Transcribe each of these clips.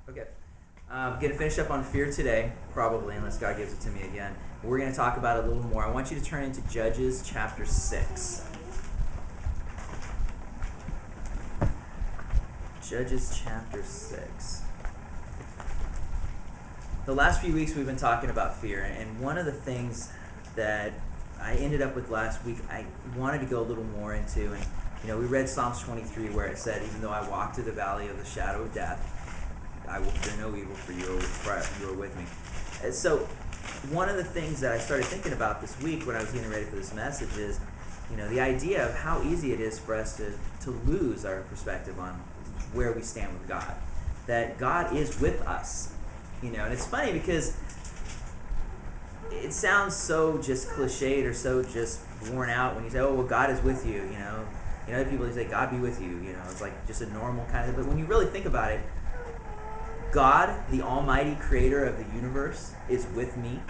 Okay. I'm going to finish up on fear today, probably, unless God gives it to me again. We're going to talk about it a little more. I want you to turn into Judges chapter 6. Judges chapter 6. The last few weeks we've been talking about fear, and one of the things that I ended up with last week, I wanted to go a little more into, and we read Psalms 23 where it said, even though I walk through the valley of the shadow of death, I will fear no evil, for you are with me. And so one of the things that I started thinking about this week when I was getting ready for this message is, the idea of how easy it is for us to lose our perspective on where we stand with God. That God is with us. And it's funny because it sounds so just cliched or so just worn out when you say, oh, well, God is with you, other people say, God be with you, it's like just a normal kind of, but when you really think about it, God, the almighty creator of the universe, is with me.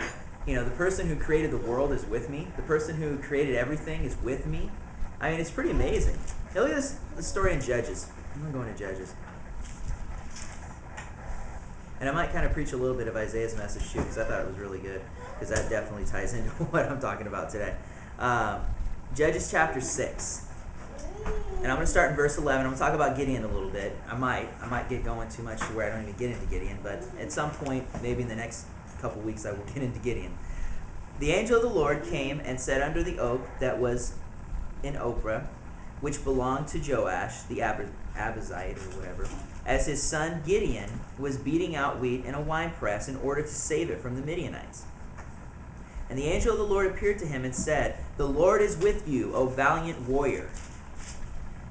The person who created the world is with me. The person who created everything is with me. I mean, it's pretty amazing. Hey, look at this story in Judges. I'm going to go into Judges. And I might kind of preach a little bit of Isaiah's message too, because I thought it was really good, because that definitely ties into what I'm talking about today. Judges chapter 6. And I'm going to start in verse 11. I'm going to talk about Gideon a little bit. I might get going too much to where I don't even get into Gideon, but at some point, maybe in the next couple weeks, I will get into Gideon. The angel of the Lord came and sat under the oak that was in Ophrah, which belonged to Joash, the Abizite or whatever, as his son Gideon was beating out wheat in a winepress in order to save it from the Midianites. And the angel of the Lord appeared to him and said, "The Lord is with you, O valiant warrior."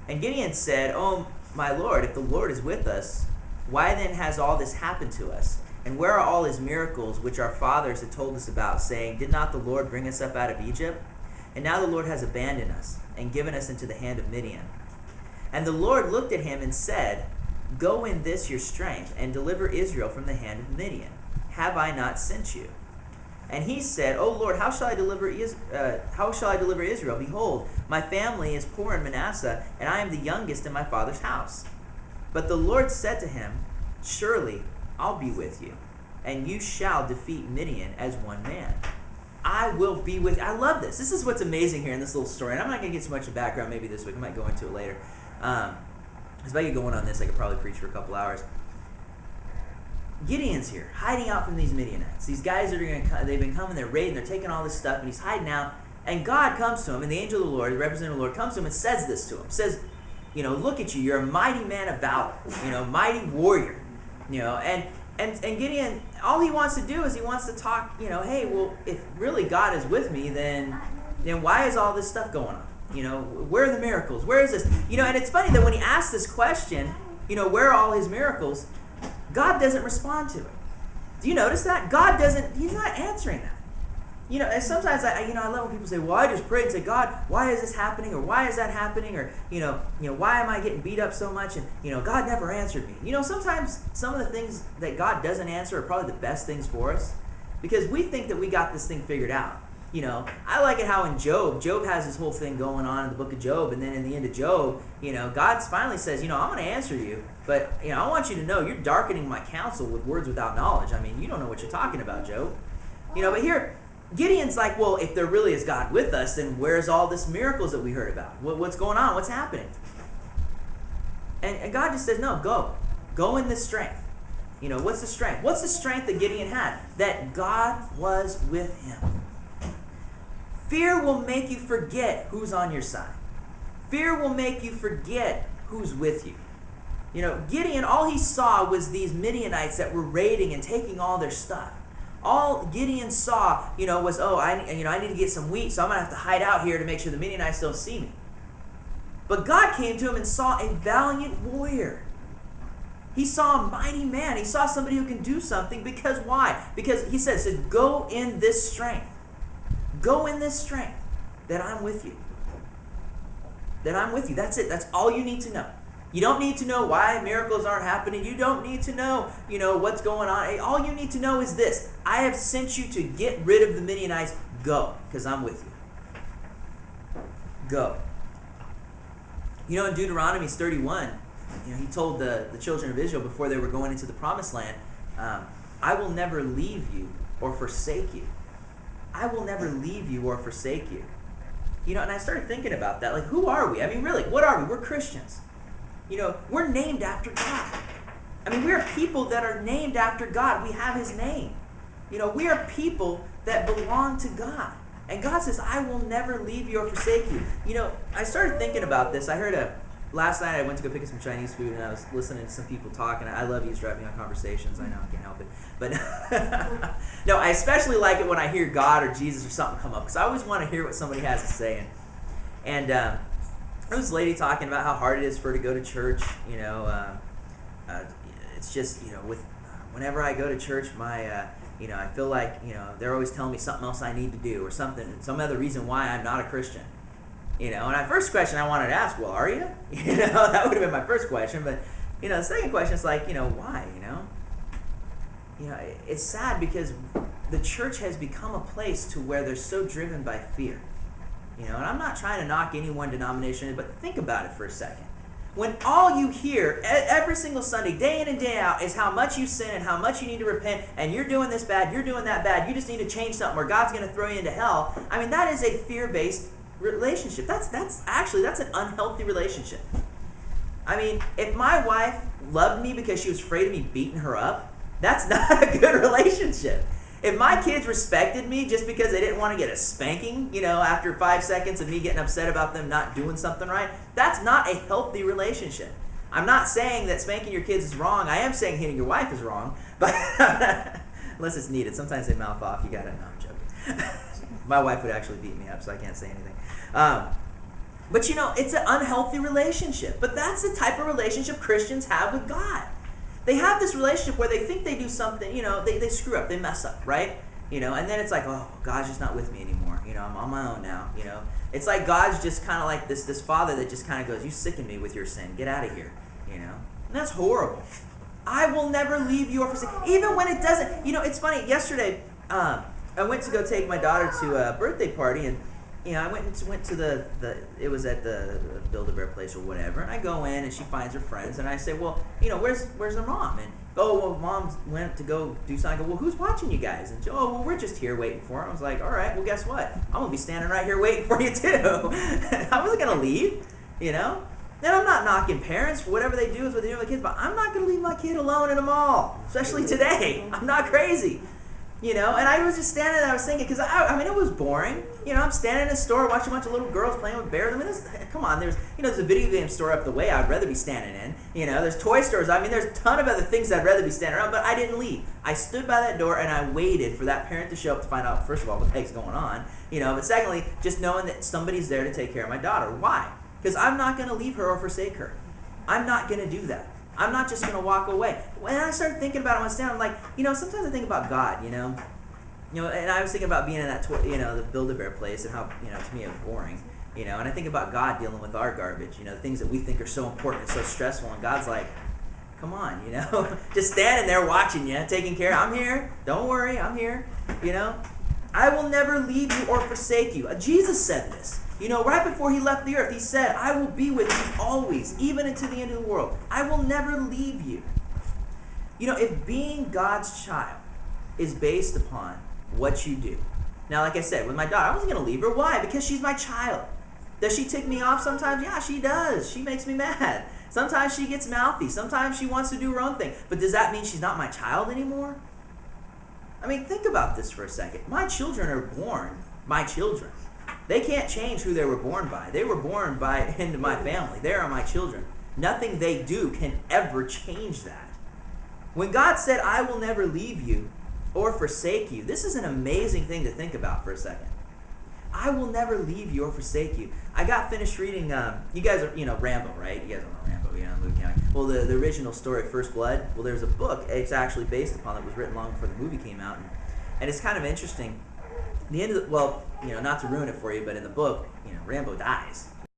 And Gideon said, "Oh, my Lord, if the Lord is with us, why then has all this happened to us? And where are all his miracles which our fathers had told us about, saying, did not the Lord bring us up out of Egypt? And now the Lord has abandoned us and given us into the hand of Midian." And the Lord looked at him and said, "Go in this your strength, and deliver Israel from the hand of Midian. Have I not sent you?" And he said, "O Lord, how shall I deliver Israel? Behold, my family is poor in Manasseh, and I am the youngest in my father's house." But the Lord said to him, "Surely I'll be with you, and you shall defeat Midian as one man. I will be with you." I love this. This is what's amazing here in this little story. And I'm not going to get so much of background maybe this week. I might go into it later. If I get going on this, I could probably preach for a couple hours. Gideon's here, hiding out from these Midianites. These guys they've been coming, they're raiding, they're taking all this stuff, and he's hiding out. And God comes to him, and the angel of the Lord, the representative of the Lord, comes to him and says this to him. Says, "Look at you, you're a mighty man of valor, mighty warrior." And Gideon, all he wants to do is he wants to talk, hey, well, if really God is with me, then why is all this stuff going on? Where are the miracles? Where is this? And it's funny that when he asks this question, where are all his miracles? God doesn't respond to it. Do you notice that? He's not answering that. And sometimes I love when people say, "Well, I just prayed and said, God, why is this happening? Or why is that happening? Or, why am I getting beat up so much? And, God never answered me." Sometimes some of the things that God doesn't answer are probably the best things for us, because we think that we got this thing figured out. I like it how in Job has this whole thing going on in the book of Job, and then in the end of Job, God finally says, I'm going to answer you, but, I want you to know you're darkening my counsel with words without knowledge. I mean, you don't know what you're talking about, Job. But here, Gideon's like, well, if there really is God with us, then where's all this miracles that we heard about? What's going on? What's happening? And God just says, no, go. Go in this strength. What's the strength? What's the strength that Gideon had? That God was with him. Fear will make you forget who's on your side. Fear will make you forget who's with you. Gideon, all he saw was these Midianites that were raiding and taking all their stuff. All Gideon saw, was, I need to get some wheat, so I'm going to have to hide out here to make sure the Midianites don't see me. But God came to him and saw a valiant warrior. He saw a mighty man. He saw somebody who can do something. Because why? Because he said, go in this strength. Go in this strength, that I'm with you. That I'm with you. That's it. That's all you need to know. You don't need to know why miracles aren't happening. You don't need to know, what's going on. All you need to know is this. I have sent you to get rid of the Midianites. Go, because I'm with you. Go. In Deuteronomy 31, he told the children of Israel before they were going into the promised land, I will never leave you or forsake you. I will never leave you or forsake you. And I started thinking about that. Like, who are we? I mean, really, what are we? We're Christians. We're named after God. I mean, we are people that are named after God. We have his name. We are people that belong to God. And God says, I will never leave you or forsake you. I started thinking about this. I heard last night I went to go pick up some Chinese food, and I was listening to some people talk, and I love eavesdropping on conversations. I know, I can't help it. But no, I especially like it when I hear God or Jesus or something come up, because I always want to hear what somebody has to say. And there was this lady talking about how hard it is for her to go to church. It's just, whenever I go to church, I feel like, they're always telling me something else I need to do or some other reason why I'm not a Christian. And my first question I wanted to ask, well, are you? That would have been my first question. But, the second question is like, why, it's sad because the church has become a place to where they're so driven by fear. And I'm not trying to knock any one denomination, but think about it for a second. When all you hear every single Sunday, day in and day out, is how much you sin and how much you need to repent, and you're doing this bad, you're doing that bad, you just need to change something or God's going to throw you into hell. I mean, that is a fear-based relationship. That's an unhealthy relationship. I mean, if my wife loved me because she was afraid of me beating her up, that's not a good relationship. If my kids respected me just because they didn't want to get a spanking, after 5 seconds of me getting upset about them not doing something right, that's not a healthy relationship. I'm not saying that spanking your kids is wrong. I am saying hitting your wife is wrong, but unless it's needed. Sometimes they mouth off. You got to. No, I'm joking. My wife would actually beat me up, so I can't say anything. But it's an unhealthy relationship. But that's the type of relationship Christians have with God. They have this relationship where they think they do something, they screw up, they mess up, right? And then it's like, oh, God's just not with me anymore. I'm on my own now, It's like God's just kind of like this father that just kind of goes, you sicken me with your sin. Get out of here, And that's horrible. I will never leave you or forsake. Even when it doesn't, it's funny. Yesterday, I went to go take my daughter to a birthday party, and I went to it was at the Build-A-Bear place or whatever, and I go in and she finds her friends, and I say, well, where's their mom? And well, mom went to go do something. I go, well, who's watching you guys? And well, we're just here waiting for her. I was like, all right, well, guess what? I'm gonna be standing right here waiting for you too. I wasn't gonna leave, And I'm not knocking parents for whatever they do is what they do with their kids, but I'm not gonna leave my kid alone in a mall, especially today. I'm not crazy. And I was just standing there, I was thinking, because I mean, it was boring. I'm standing in a store watching a bunch of little girls playing with bears. I mean, come on, there's a video game store up the way I'd rather be standing in. There's toy stores. I mean, there's a ton of other things I'd rather be standing around, but I didn't leave. I stood by that door and I waited for that parent to show up to find out, first of all, what the heck's going on. But secondly, just knowing that somebody's there to take care of my daughter. Why? Because I'm not going to leave her or forsake her. I'm not going to do that. I'm not just going to walk away. When I started thinking about it, I went down, I'm like, sometimes I think about God, and I was thinking about being in that, the Build-A-Bear place and how, to me it was boring, and I think about God dealing with our garbage, things that we think are so important and so stressful, and God's like, come on, just standing there watching you, taking care. I'm here. Don't worry, I'm here, I will never leave you or forsake you. Jesus said this. Right before he left the earth, he said, I will be with you always, even unto the end of the world. I will never leave you. If being God's child is based upon what you do. Now, like I said, with my daughter, I wasn't going to leave her. Why? Because she's my child. Does she tick me off sometimes? Yeah, she does. She makes me mad. Sometimes she gets mouthy. Sometimes she wants to do her own thing. But does that mean she's not my child anymore? I mean, think about this for a second. My children are born my children. They can't change who they were born by. They were born into my family. They are my children. Nothing they do can ever change that. When God said, I will never leave you or forsake you, this is an amazing thing to think about for a second. I will never leave you or forsake you. I got finished reading, you guys are, Rambo, right? You guys don't know Rambo, movie county. Well, the original story, First Blood, well, there's a book it's actually based upon that was written long before the movie came out. And it's kind of interesting. The end of not to ruin it for you, but in the book, Rambo dies.